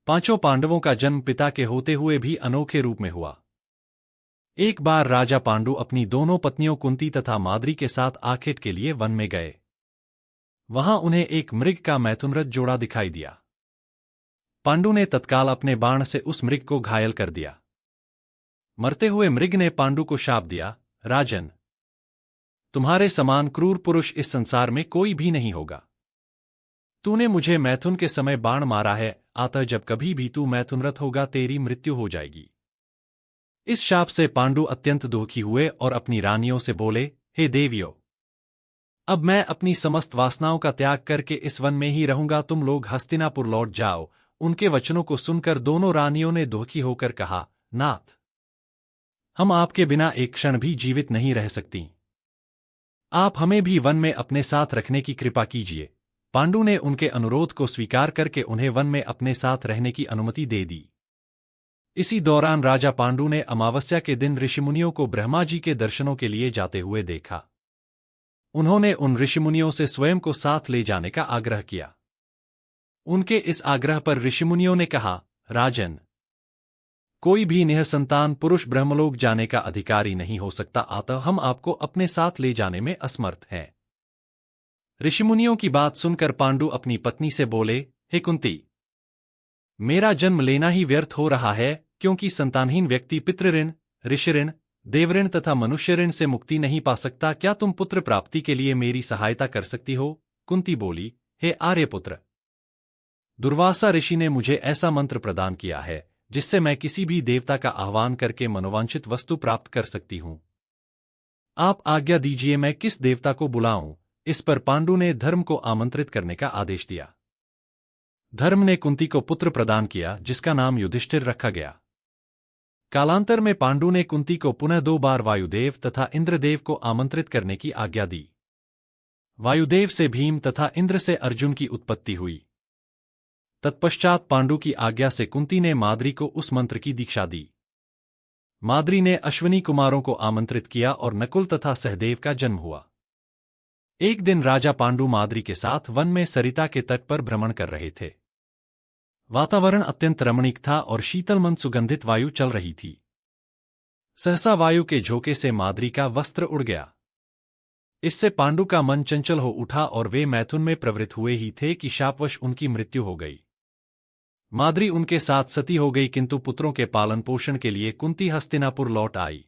पांचों पांडवों का जन्म पिता के होते हुए भी अनोखे रूप में हुआ। एक बार राजा पांडु अपनी दोनों पत्नियों कुंती तथा माद्री के साथ आखेट के लिए वन में गए। वहां उन्हें एक मृग का मैथुनरथ जोड़ा दिखाई दिया। पांडु ने तत्काल अपने बाण से उस मृग को घायल कर दिया। मरते हुए मृग ने पांडु को शाप दिया, राजन, तुम्हारे समान क्रूर पुरुष इस संसार में कोई भी नहीं होगा। तूने मुझे मैथुन के समय बाण मारा है, अतः जब कभी भी तू मैथुनरथ होगा तेरी मृत्यु हो जाएगी। इस शाप से पांडु अत्यंत दुखी हुए और अपनी रानियों से बोले, हे देवियों, अब मैं अपनी समस्त वासनाओं का त्याग करके इस वन में ही रहूंगा, तुम लोग हस्तिनापुर लौट जाओ। उनके वचनों को सुनकर दोनों रानियों ने दुखी होकर कहा, नाथ, हम आपके बिना एक क्षण भी जीवित नहीं रह सकती। आप हमें भी वन में अपने साथ रखने की कृपा कीजिए। पांडु ने उनके अनुरोध को स्वीकार करके उन्हें वन में अपने साथ रहने की अनुमति दे दी। इसी दौरान राजा पांडु ने अमावस्या के दिन ऋषिमुनियों को ब्रह्मा जी के दर्शनों के लिए जाते हुए देखा। उन्होंने उन ऋषिमुनियों से स्वयं को साथ ले जाने का आग्रह किया। उनके इस आग्रह पर ऋषिमुनियों ने कहा, राजन, कोई भी निःसंतान पुरुष ब्रह्मलोक जाने का अधिकारी नहीं हो सकता, अतः हम आपको अपने साथ ले जाने में असमर्थ हैं। ऋषिमुनियों की बात सुनकर पांडु अपनी पत्नी से बोले, हे कुंती, मेरा जन्म लेना ही व्यर्थ हो रहा है, क्योंकि संतानहीन व्यक्ति पितृऋण, ऋषिऋण, देवऋण तथा मनुष्य ऋण से मुक्ति नहीं पा सकता। क्या तुम पुत्र प्राप्ति के लिए मेरी सहायता कर सकती हो? कुंती बोली, हे आर्यपुत्र, दुर्वासा ऋषि ने मुझे ऐसा मंत्र प्रदान किया है जिससे मैं किसी भी देवता का आह्वान करके मनोवांछित वस्तु प्राप्त कर सकती हूं। आप आज्ञा दीजिए, मैं किस देवता को बुलाऊं? इस पर पांडु ने धर्म को आमंत्रित करने का आदेश दिया। धर्म ने कुंती को पुत्र प्रदान किया जिसका नाम युधिष्ठिर रखा गया। कालांतर में पांडु ने कुंती को पुनः 2 बार वायुदेव तथा इंद्रदेव को आमंत्रित करने की आज्ञा दी। वायुदेव से भीम तथा इंद्र से अर्जुन की उत्पत्ति हुई। तत्पश्चात पांडु की आज्ञा से कुंती ने माद्री को उस मंत्र की दीक्षा दी। माद्री ने अश्विनी कुमारों को आमंत्रित किया और नकुल तथा सहदेव का जन्म हुआ। एक दिन राजा पांडु माद्री के साथ वन में सरिता के तट पर भ्रमण कर रहे थे। वातावरण अत्यंत रमणीक था और शीतल मंद सुगंधित वायु चल रही थी। सहसा वायु के झोंके से माद्री का वस्त्र उड़ गया। इससे पांडु का मन चंचल हो उठा और वे मैथुन में प्रवृत्त हुए ही थे कि शापवश उनकी मृत्यु हो गई। माद्री उनके साथ सती हो गई, किंतु पुत्रों के पालन पोषण के लिए कुंती हस्तिनापुर लौट आई।